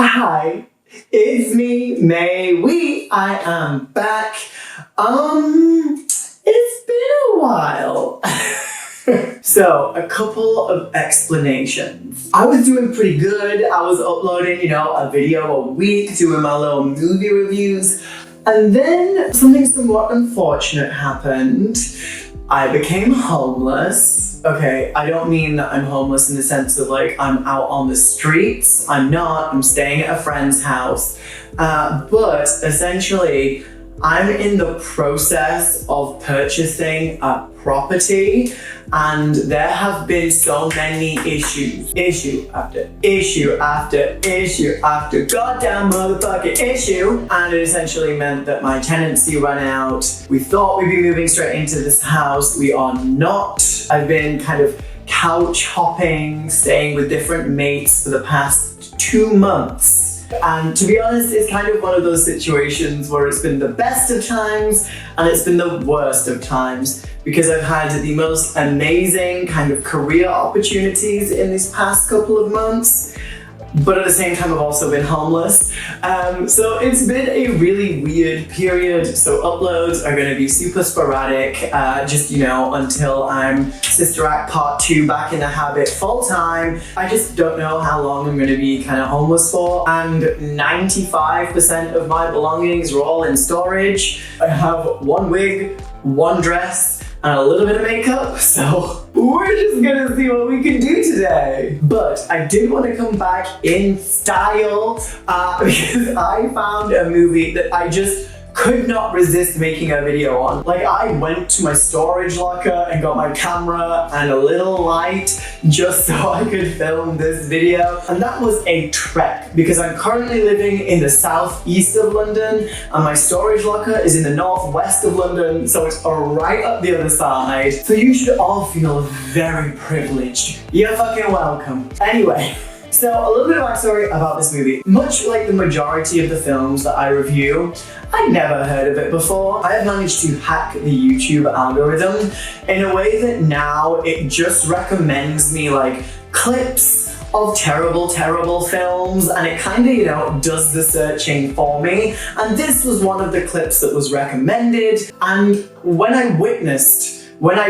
Hi, it's me, May. I am back. It's been a while. So, a couple of explanations. I was doing pretty good. I was uploading, a video a week, doing my little movie reviews. And then something somewhat unfortunate happened. I became homeless. Okay, I don't mean that I'm homeless in the sense of I'm out on the streets. I'm not. I'm staying at a friend's house. But essentially, I'm in the process of purchasing a property, and there have been so many issues. Issue after issue after issue after goddamn motherfucking issue. And it essentially meant that my tenancy ran out. We thought we'd be moving straight into this house. We are not. I've been kind of couch hopping, staying with different mates for the past 2 months. And to be honest, it's kind of one of those situations where it's been the best of times and it's been the worst of times, because I've had the most amazing kind of career opportunities in these past couple of months, but at the same time I've also been homeless. So it's been a really weird period. So uploads are going to be super sporadic, just until I'm Sister Act Part 2 back in the habit full time. I just don't know how long I'm going to be kind of homeless for, and 95% of my belongings are all in storage. I have one wig, one dress, and a little bit of makeup, so we're just gonna see what we can do today. But I did want to come back in style because I found a movie that I just could not resist making a video on. I went to my storage locker and got my camera and a little light just so I could film this video. And that was a trek, because I'm currently living in the southeast of London and my storage locker is in the northwest of London, so it's right up the other side. So you should all feel very privileged. You're fucking welcome. Anyway. So a little bit of backstory about this movie. Much like the majority of the films that I review, I'd never heard of it before. I have managed to hack the YouTube algorithm in a way that now it just recommends me clips of terrible films, and it kind of, does the searching for me. And this was one of the clips that was recommended. And when I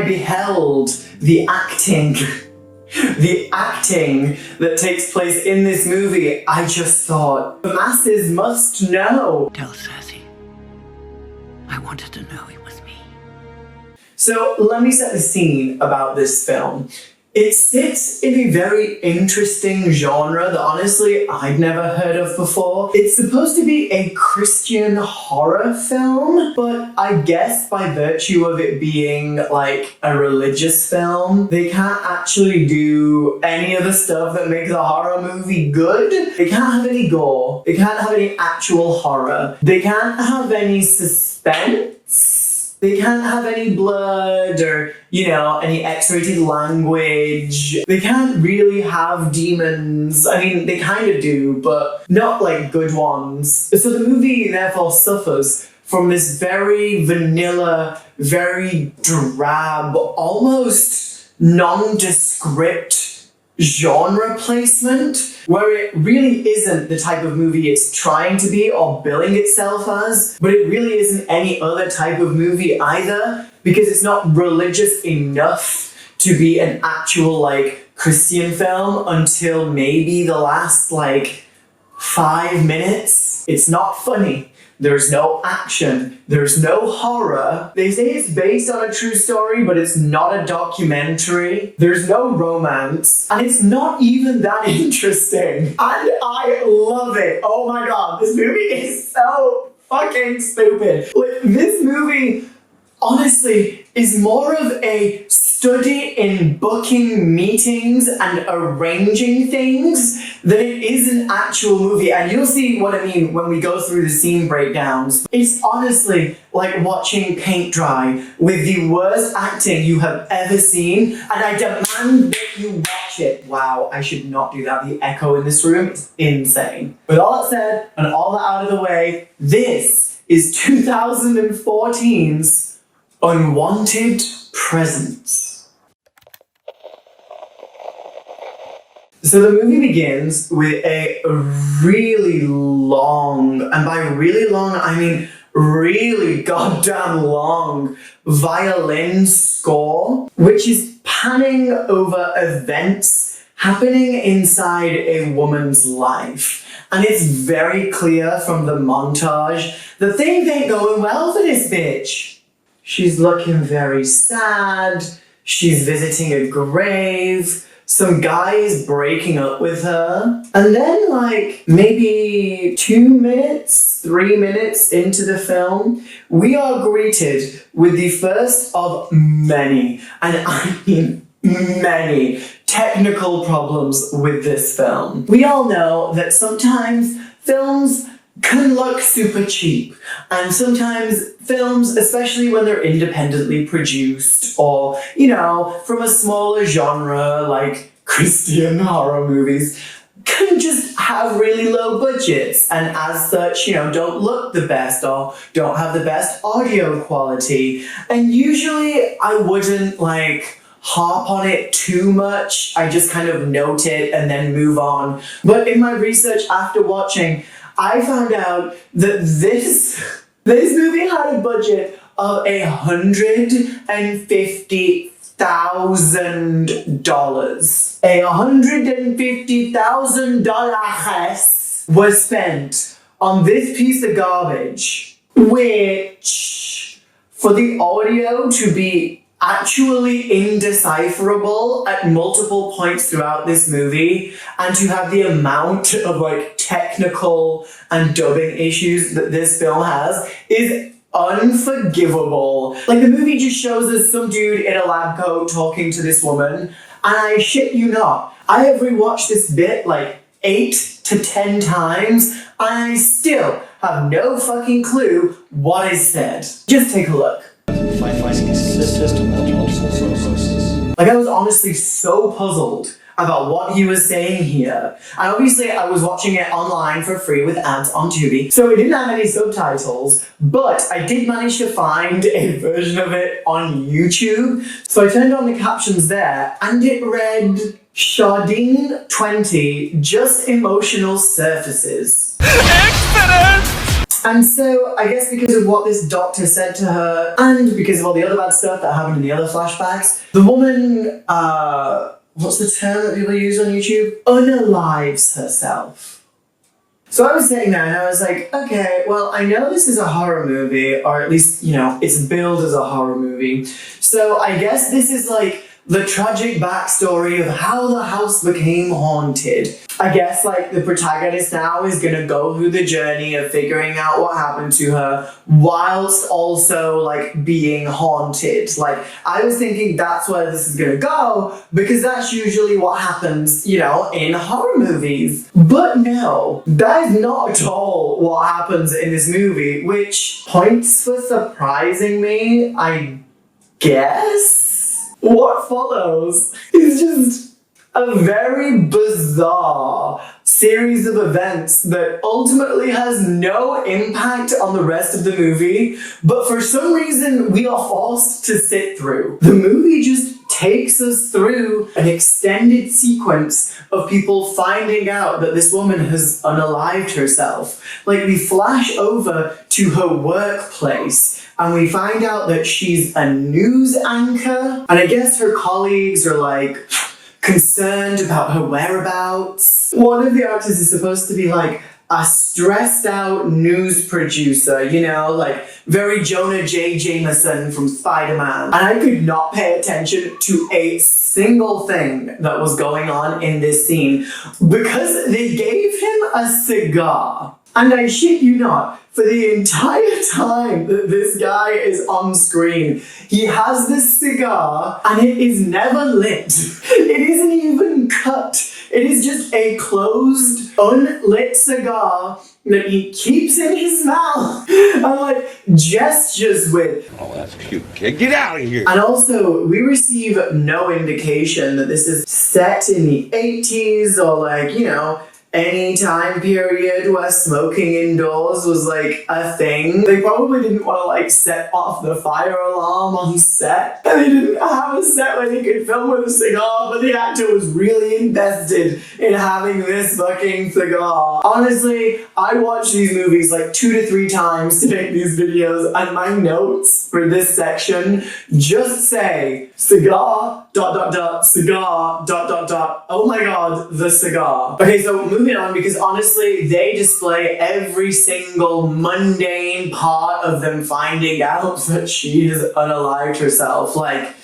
beheld the acting that takes place in this movie, I just thought, the masses must know. Tell Sassy, I wanted to know it was me. So let me set the scene about this film. It sits in a very interesting genre that honestly I'd never heard of before. It's supposed to be a Christian horror film, but I guess by virtue of it being a religious film, they can't actually do any of the stuff that makes a horror movie good. They can't have any gore. They can't have any actual horror. They can't have any suspense. They can't have any blood or, any X-rated language. They can't really have demons. I mean, they kind of do, but not good ones. So the movie therefore suffers from this very vanilla, very drab, almost nondescript genre placement, where it really isn't the type of movie it's trying to be or billing itself as, but it really isn't any other type of movie either, because it's not religious enough to be an actual Christian film until maybe the last 5 minutes. It's not funny. There's no action. There's no horror. They say it's based on a true story, but it's not a documentary. There's no romance. And it's not even that interesting. And I love it. Oh my god, this movie is so fucking stupid. This movie, honestly, is more of a study in booking meetings and arranging things than it is an actual movie. And you'll see what I mean when we go through the scene breakdowns. It's honestly like watching paint dry with the worst acting you have ever seen, and I demand that you watch it. Wow, I should not do that. The echo in this room is insane. With all that said and all that out of the way, this is 2014's Unwanted Presence. So the movie begins with a really long, and by really long, I mean really goddamn long violin score, which is panning over events happening inside a woman's life. And it's very clear from the montage that things ain't going well for this bitch. She's looking very sad. She's visiting a grave. Some guy is breaking up with her. And then, like, maybe 2 minutes, 3 minutes into the film, we are greeted with the first of many, and I mean many, technical problems with this film. We all know that sometimes films can look super cheap, and sometimes films, especially when they're independently produced or, you know, from a smaller genre like Christian horror movies, can just have really low budgets and as such, you know, don't look the best or don't have the best audio quality. And usually I wouldn't like harp on it too much. I just kind of note it and then move on. But in my research after watching, I found out that this movie had a budget of $150,000. $150,000 was spent on this piece of garbage, which for the audio to be actually indecipherable at multiple points throughout this movie, and to have the amount of like technical and dubbing issues that this film has is unforgivable. Like, the movie just shows us some dude in a lab coat talking to this woman, and I shit you not, I have rewatched this bit like 8 to 10 times, and I still have no fucking clue what is said. Just take a look. Like, I was honestly so puzzled about what he was saying here. And obviously I was watching it online for free with ads on Tubi, so it didn't have any subtitles, but I did manage to find a version of it on YouTube. So I turned on the captions there, and it read, Shardine 20, just emotional surfaces. Excellent! And so, I guess because of what this doctor said to her, and because of all the other bad stuff that happened in the other flashbacks, the woman, what's the term that people use on YouTube? Unalives herself. So I was sitting there and I was like, okay, well, I know this is a horror movie, or at least, you know, it's billed as a horror movie. So I guess this is like the tragic backstory of how the house became haunted. I guess like the protagonist now is gonna go through the journey of figuring out what happened to her whilst also like being haunted. Like, I was thinking that's where this is gonna go because that's usually what happens, you know, in horror movies. But no, that is not at all what happens in this movie, which points for surprising me, I guess. What follows is just a very bizarre series of events that ultimately has no impact on the rest of the movie, but for some reason we are forced to sit through. The movie just takes us through an extended sequence of people finding out that this woman has unalived herself. Like, we flash over to her workplace and we find out that she's a news anchor, and I guess her colleagues are like concerned about her whereabouts. One of the actors is supposed to be like a stressed out news producer, you know, like very Jonah J. Jameson from Spider-Man. And I could not pay attention to a single thing that was going on in this scene because they gave him a cigar. And I shit you not, for the entire time that this guy is on screen, he has this cigar and it is never lit. It isn't even cut. It is just a closed, unlit cigar that he keeps in his mouth and like gestures with. Oh, that's cute, kid. Get out of here. And also, we receive no indication that this is set in the 80s or like, you know, any time period where smoking indoors was like a thing. They probably didn't want to like set off the fire alarm on set, and they didn't have a set where they could film with a cigar, but the actor was really invested in having this fucking cigar. Honestly, I watched these movies like 2 to 3 times to make these videos, and my notes for this section just say cigar ... cigar ... oh my god, the cigar. Okay, so moving on, because honestly they display every single mundane part of them finding out that she has unalived herself, like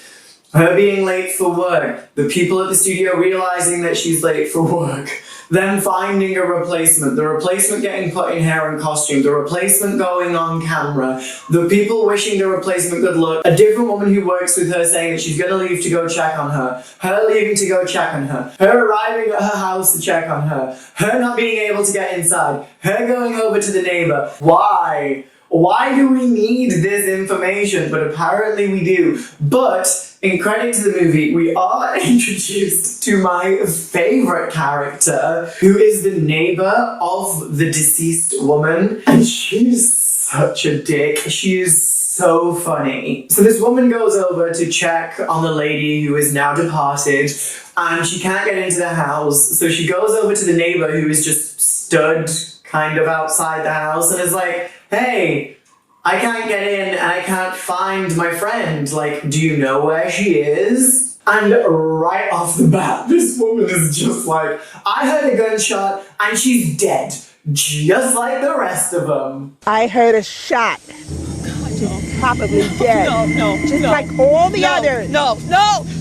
her being late for work, the people at the studio realizing that she's late for work, them finding a replacement, the replacement getting put in hair and costume, the replacement going on camera, the people wishing the replacement good luck, a different woman who works with her saying that she's gonna leave to go check on her leaving to go check on her arriving at her house to check on her not being able to get inside, her going over to the neighbor. Why do we need this information? But apparently we do. But in credit to the movie, we are introduced to my favorite character, who is the neighbor of the deceased woman. And she's such a dick. She is so funny. So this woman goes over to check on the lady who is now departed, and she can't get into the house. So she goes over to the neighbor, who is just stood kind of outside the house, and is like, hey, I can't get in and I can't find my friend. Like, do you know where she is? And right off the bat, this woman is just like, I heard a gunshot and she's dead, just like the rest of them. I heard a shot. She's probably dead. No, just like all the others. No.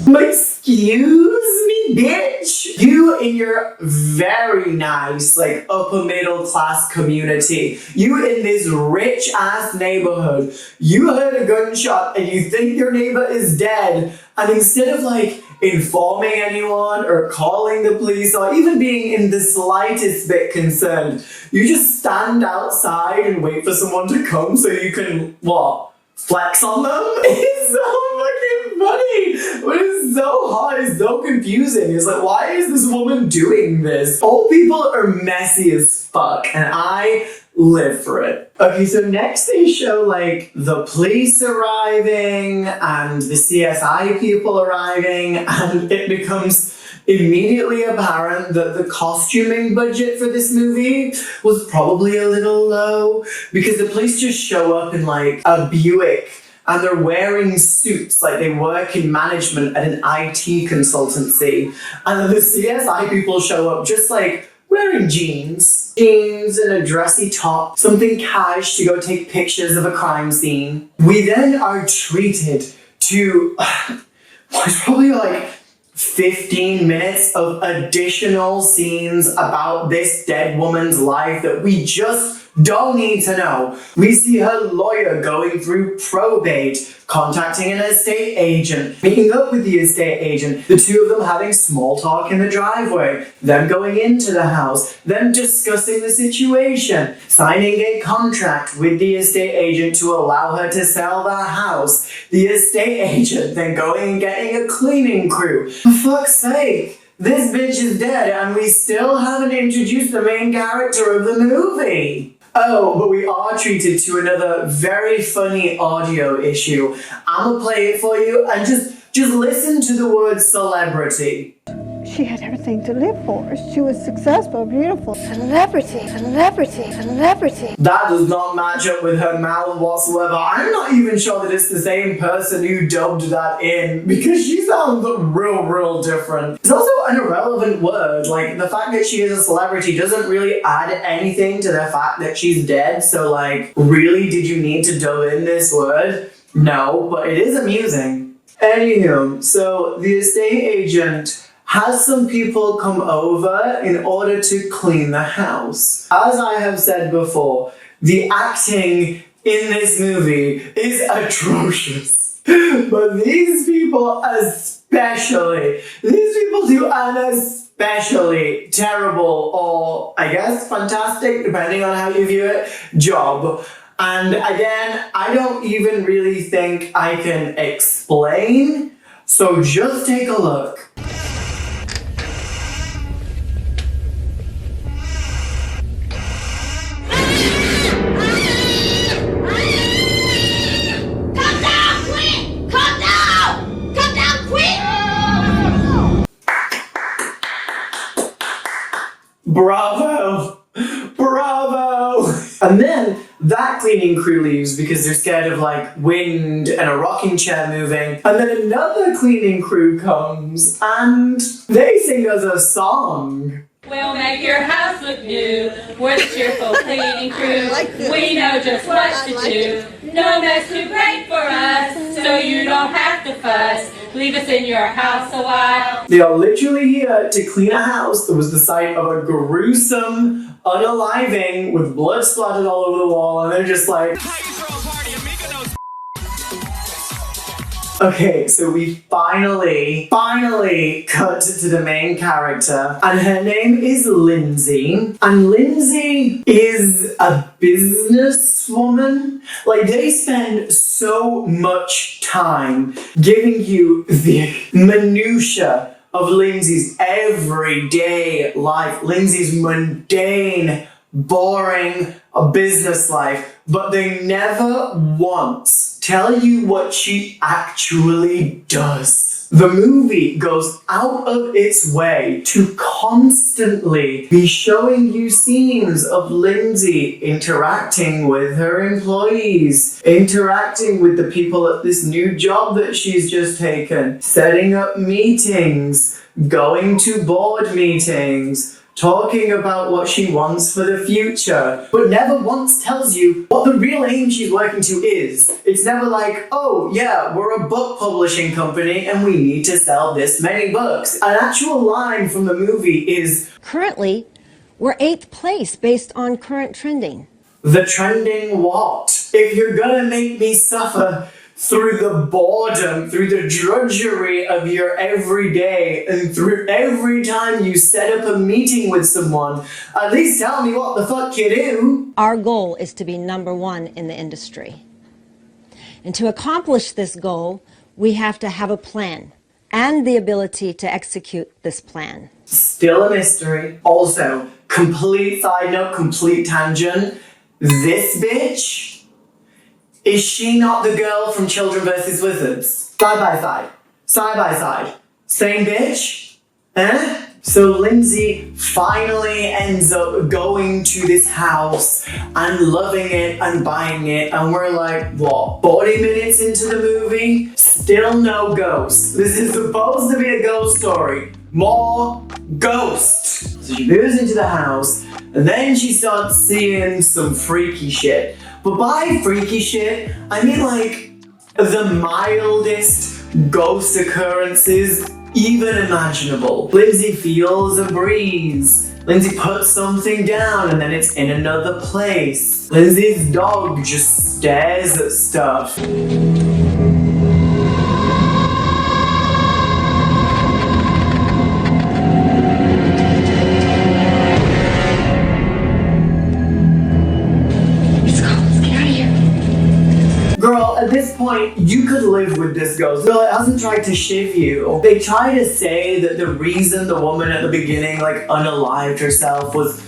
Excuse me, bitch? You in your very nice, like, upper middle class community, you in this rich ass neighborhood, you heard a gunshot and you think your neighbor is dead, and instead of like informing anyone or calling the police or even being in the slightest bit concerned, you just stand outside and wait for someone to come so you can, what, flex on them? It's so fucking funny, but it's so hard, it's so confusing. It's like, why is this woman doing this? Old people are messy as fuck, and I live for it. Okay, so next they show like the police arriving and the CSI people arriving, and it becomes immediately apparent that the costuming budget for this movie was probably a little low, because the police just show up in like a Buick and they're wearing suits like they work in management at an IT consultancy, and then the CSI people show up just like wearing jeans and a dressy top, something cash to go take pictures of a crime scene. We then are treated to what's probably like 15 minutes of additional scenes about this dead woman's life that we just don't need to know. We see her lawyer going through probate, contacting an estate agent, meeting up with the estate agent, the two of them having small talk in the driveway, them going into the house, them discussing the situation, signing a contract with the estate agent to allow her to sell the house, the estate agent then going and getting a cleaning crew. For fuck's sake, this bitch is dead and we still haven't introduced the main character of the movie. Oh, but we are treated to another very funny audio issue. I'm gonna play it for you and just listen to the word celebrity. She had everything to live for. She was successful, beautiful. Celebrity. That does not match up with her mouth whatsoever. I'm not even sure that it's the same person who dubbed that in, because she sounds real different. It's also an irrelevant word. Like, the fact that she is a celebrity doesn't really add anything to the fact that she's dead. So, like, really, did you need to dub in this word? No, but it is amusing. Anywho, so the estate agent has some people come over in order to clean the house. As I have said before, the acting in this movie is atrocious. But these people especially, these people do an especially terrible, or I guess fantastic, depending on how you view it, job. And again, I don't even really think I can explain, so just take a look. And then that cleaning crew leaves because they're scared of like wind and a rocking chair moving. And then another cleaning crew comes and they sing us a song. We'll make your house look new. We're the cheerful cleaning crew. We know just what to do. No mess too great for us, so you don't have to fuss. Leave us in your house a while. They are literally here to clean a house that was the site of a gruesome unaliving with blood splattered all over the wall, and they're just like, okay, so we finally cut to the main character, and her name is Lindsay, and Lindsay is a businesswoman. Like, they spend so much time giving you the minutia of Lindsay's everyday life, Lindsay's mundane, boring business life, but they never once tell you what she actually does. The movie goes out of its way to constantly be showing you scenes of Lindsay interacting with her employees, interacting with the people at this new job that she's just taken, setting up meetings, going to board meetings, talking about what she wants for the future, but never once tells you what the real aim she's working to is. It's never like, oh yeah, we're a book publishing company and we need to sell this many books. An actual line from the movie is, currently, we're 8th place based on current trending. the trending what? If you're gonna make me suffer through the boredom, through the drudgery of your everyday, and through every time you set up a meeting with someone, at least tell me what the fuck you do. Our goal is to be #1 in the industry. And to accomplish this goal, we have to have a plan and the ability to execute this plan. Still a mystery. Also, complete side note, complete tangent. This bitch, is she not the girl from Children vs. Wizards? Side by side. Side by side. Same bitch? Eh? So Lindsay finally ends up going to this house and loving it and buying it, and we're like, what, 40 minutes into the movie? Still no ghost. This is supposed to be a ghost story. More ghost. So she moves into the house, and then she starts seeing some freaky shit. But by freaky shit, I mean like the mildest ghost occurrences even imaginable. Lindsay feels a breeze. Lindsay puts something down and then it's in another place. Lindsay's dog just stares at stuff. Girl, at this point, you could live with this ghost. Girl, it hasn't tried to shiv you. They try to say that the reason the woman at the beginning, like, unalived herself was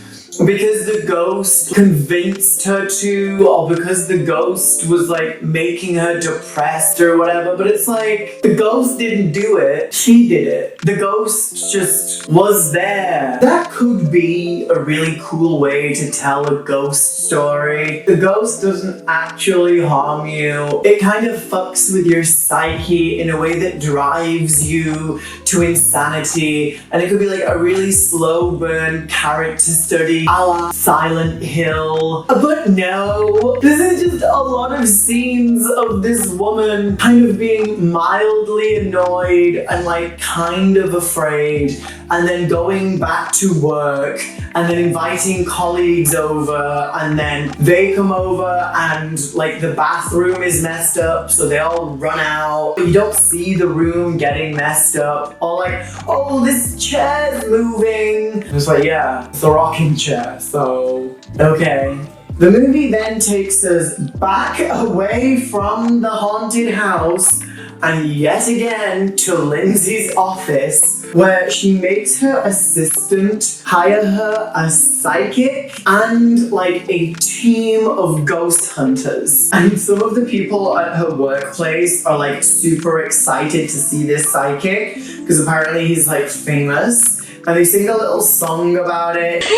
because the ghost convinced her to, or because the ghost was, like, making her depressed or whatever. But it's like, the ghost didn't do it. She did it. The ghost just was there. That could be a really cool way to tell a ghost story. The ghost doesn't actually harm you. It kind of fucks with your psyche in a way that drives you to insanity. And it could be like a really slow burn character study a la Silent Hill. But no, this is just a lot of scenes of this woman kind of being mildly annoyed and like kind of afraid, and then going back to work, and then inviting colleagues over, and then they come over and like the bathroom is messed up, so they all run out. You don't see the room getting messed up, or like, oh, this chair's moving. It's like, yeah, it's a rocking chair, so okay. The movie then takes us back away from the haunted house and yet again to Lindsay's office, where she makes her assistant hire her a psychic and like a team of ghost hunters. And some of the people at her workplace are like super excited to see this psychic because apparently he's like famous, and they sing a little song about it. Hey,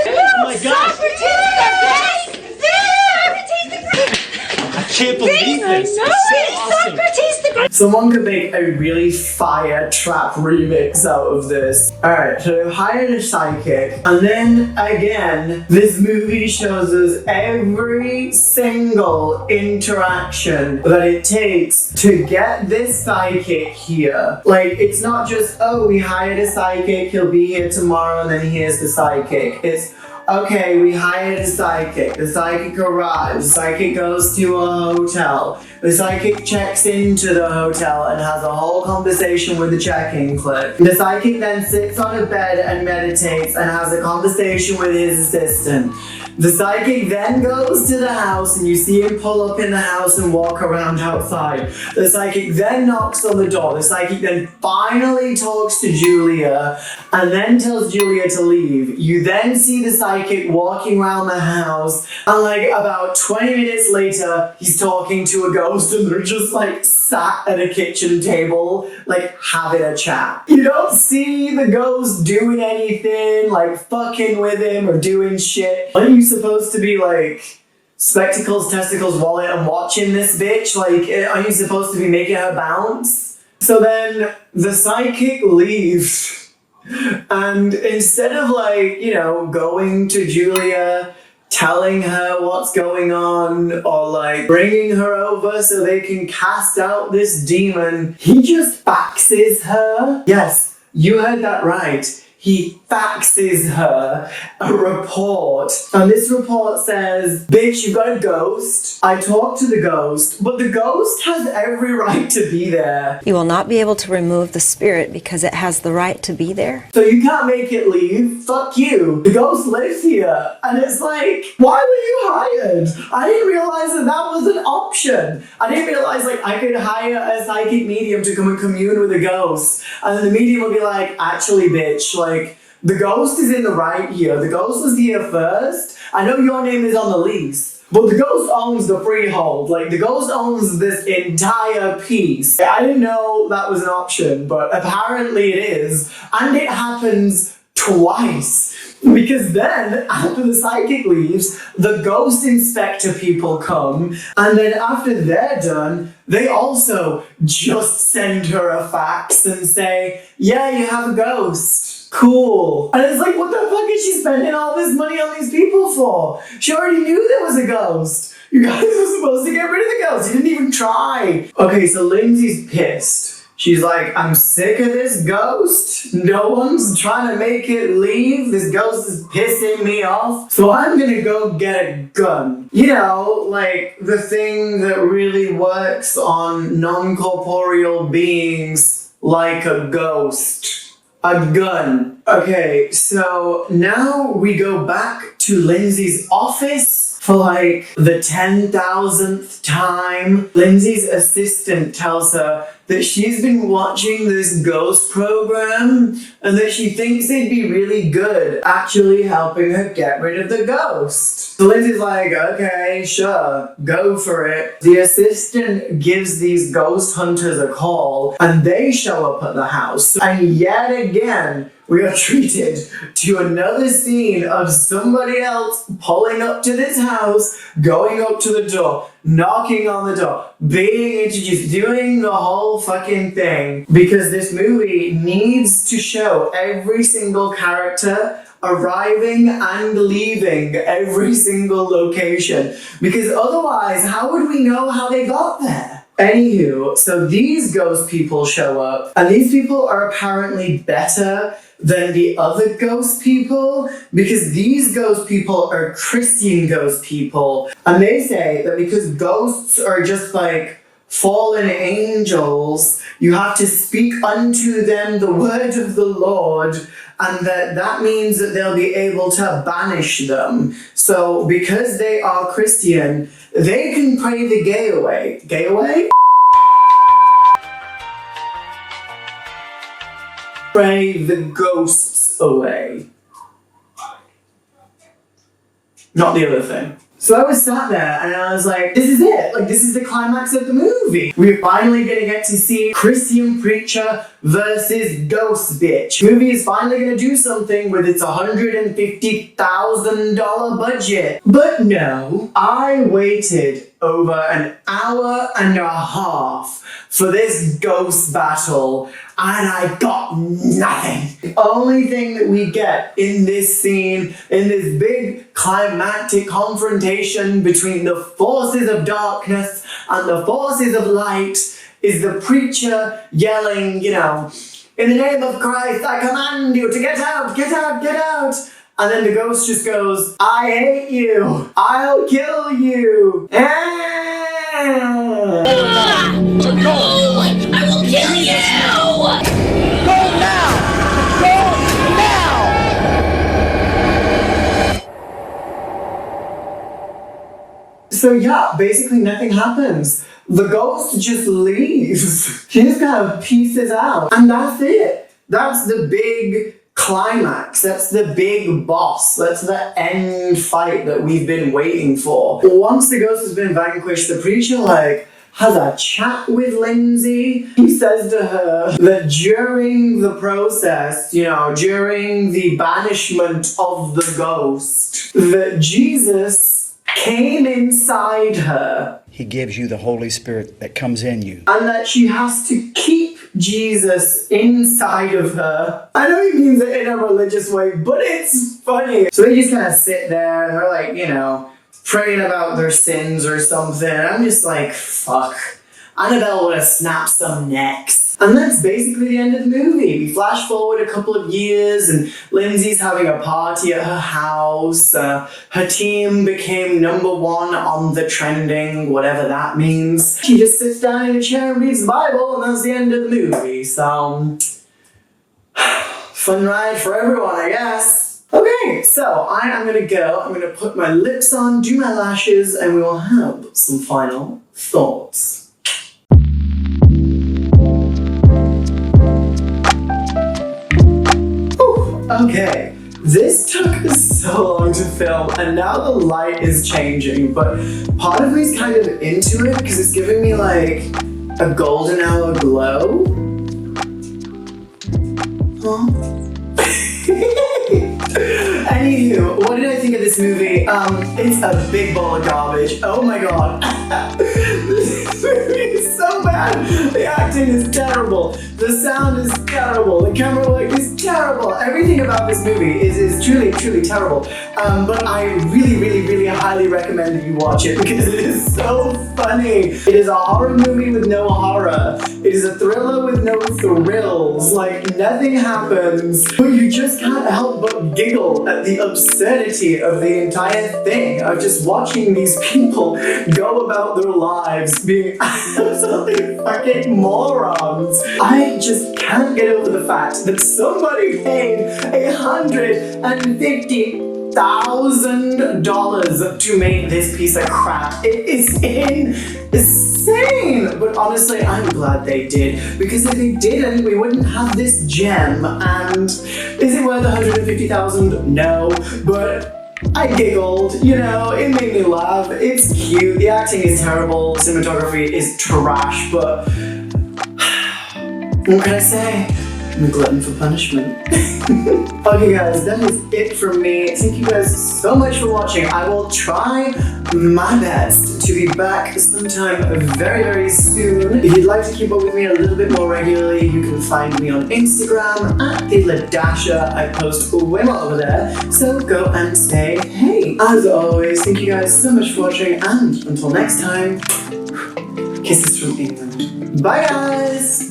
oh my God. Stop pretending you're gay! can't believe this. No, It's so awesome. Socrates the Great. Someone could make a really fire trap remix out of this. Alright, so they've hired a psychic, and then again, this movie shows us every single interaction that it takes to get this psychic here. Like, it's not just, oh, we hired a psychic, he'll be here tomorrow, and then here's the psychic. It's, okay, we hired a psychic. The psychic arrives. The psychic goes to a hotel. The psychic checks into the hotel and has a whole conversation with the check-in clerk. The psychic then sits on a bed and meditates and has a conversation with his assistant. The psychic then goes to the house and you see him pull up in the house and walk around outside. The psychic then knocks on the door. The psychic then finally talks to Julia and then tells Julia to leave. You then see the psychic walking around the house, and like about 20 minutes later, he's talking to a ghost and they're just like sat at a kitchen table, like having a chat. You don't see the ghost doing anything, like fucking with him or doing shit. Aren't you supposed to be like spectacles, testicles, wallet, and watching this bitch? Like, are you supposed to be making her bounce? So then the psychic leaves, and instead of like, you know, going to Julia, telling her what's going on, or like bringing her over so they can cast out this demon, he just faxes her. Yes, you heard that right. He faxes her a report. And this report says, bitch, you've got a ghost. I talked to the ghost, but the ghost has every right to be there. You will not be able to remove the spirit because it has the right to be there. So you can't make it leave. Fuck you. The ghost lives here. And it's like, why were you hired? I didn't realize that that was an option. I didn't realize like I could hire a psychic medium to come and commune with a ghost. And then the medium will be like, actually, bitch, like, the ghost is in the right here. The ghost was here first. I know your name is on the lease, but the ghost owns the freehold. Like, the ghost owns this entire piece. I didn't know that was an option, but apparently it is. And it happens twice. Because then, after the psychic leaves, the ghost inspector people come, and then after they're done, they also just send her a fax and say, yeah, you have a ghost. Cool. And it's like, what the fuck is she spending all this money on these people for? She already knew there was a ghost. You guys were supposed to get rid of the ghost. You didn't even try. Okay, so Lindsay's pissed. She's like, I'm sick of this ghost. No one's trying to make it leave. This ghost is pissing me off. So I'm gonna go get a gun. You know, like the thing that really works on non-corporeal beings like a ghost. A gun. Okay, so now we go back to Lindsay's office for like the 10,000th time. Lindsay's assistant tells her that she's been watching this ghost program and that she thinks it'd be really good actually helping her get rid of the ghost. So Lindsay's like, okay, sure, go for it. The assistant gives these ghost hunters a call and they show up at the house. And yet again, we are treated to another scene of somebody else pulling up to this house, going up to the door, knocking on the door, being introduced, doing the whole fucking thing. Because this movie needs to show every single character arriving and leaving every single location. Because otherwise, how would we know how they got there? Anywho, so these ghost people show up, and these people are apparently better than the other ghost people, because these ghost people are Christian ghost people, and they say that because ghosts are just like fallen angels, you have to speak unto them the word of the Lord, and that means that they'll be able to banish them. So because they are Christian, they can pray the gay away. Gay away? Pray the ghosts away. Not the other thing. So I was sat there and I was like, this is it. Like, this is the climax of the movie. We're finally gonna get to see Christian preacher versus ghost bitch. The movie is finally gonna do something with its $150,000 budget. But no, I waited over an hour and a half for this ghost battle, and I got nothing. The only thing that we get in this scene, in this big climactic confrontation between the forces of darkness and the forces of light, is the preacher yelling, you know, in the name of Christ, I command you to get out, get out, get out. And then the ghost just goes, I hate you, I'll kill you. I will kill you! So yeah, basically nothing happens. The ghost just leaves. She just kind of pieces out. And that's it. That's the big climax. That's the big boss. That's the end fight that we've been waiting for. Once the ghost has been vanquished, the preacher has a chat with Lindsay. He says to her that during the process, you know, during the banishment of the ghost, that Jesus came inside her. He gives you the Holy Spirit that comes in you. And that she has to keep Jesus inside of her. I know he means it in a religious way, but it's funny. So they just kind of sit there and they're like, you know, praying about their sins or something. And I'm just like, fuck. Annabelle would have snapped some necks. And that's basically the end of the movie. We flash forward a couple of years and Lindsay's having a party at her house. Her team became #1 on the trending, whatever that means. She just sits down in a chair and reads the Bible, and that's the end of the movie. So, fun ride for everyone, I guess. Okay, so I am gonna go. I'm gonna put my lips on, do my lashes, and we will have some final thoughts. Okay, this took so long to film, and now the light is changing, but part of me is kind of into it because it's giving me like a golden hour glow. Huh? Anywho, what did I think of this movie? It's a big bowl of garbage. Oh my god. This movie is so bad. The acting is terrible. The sound is terrible. The camera work is terrible. Everything about this movie is truly, truly terrible. But I really highly recommend that you watch it because it is so funny. It is a horror movie with no horror. It is a thriller with no thrills. Like, nothing happens, but you just can't help but giggle at the absurdity of the entire thing, of just watching these people go about their lives being absolutely fucking morons. I just can't get over the fact that somebody paid $150,000 to make this piece of crap. It is insane! But honestly, I'm glad they did, because if they didn't, we wouldn't have this gem. And is it worth $150,000? No, but I giggled, you know, it made me laugh, it's cute, the acting is terrible, cinematography is trash, but what can I say? I'm a glutton for punishment. Okay guys, that is it from me. Thank you guys so much for watching. I will try my best to be back sometime very soon. If you'd like to keep up with me a little bit more regularly, you can find me on Instagram @DiddlyDasher. I post way more over there, so go and say hey. As always, thank you guys so much for watching, and until next time, kisses from England. Bye guys!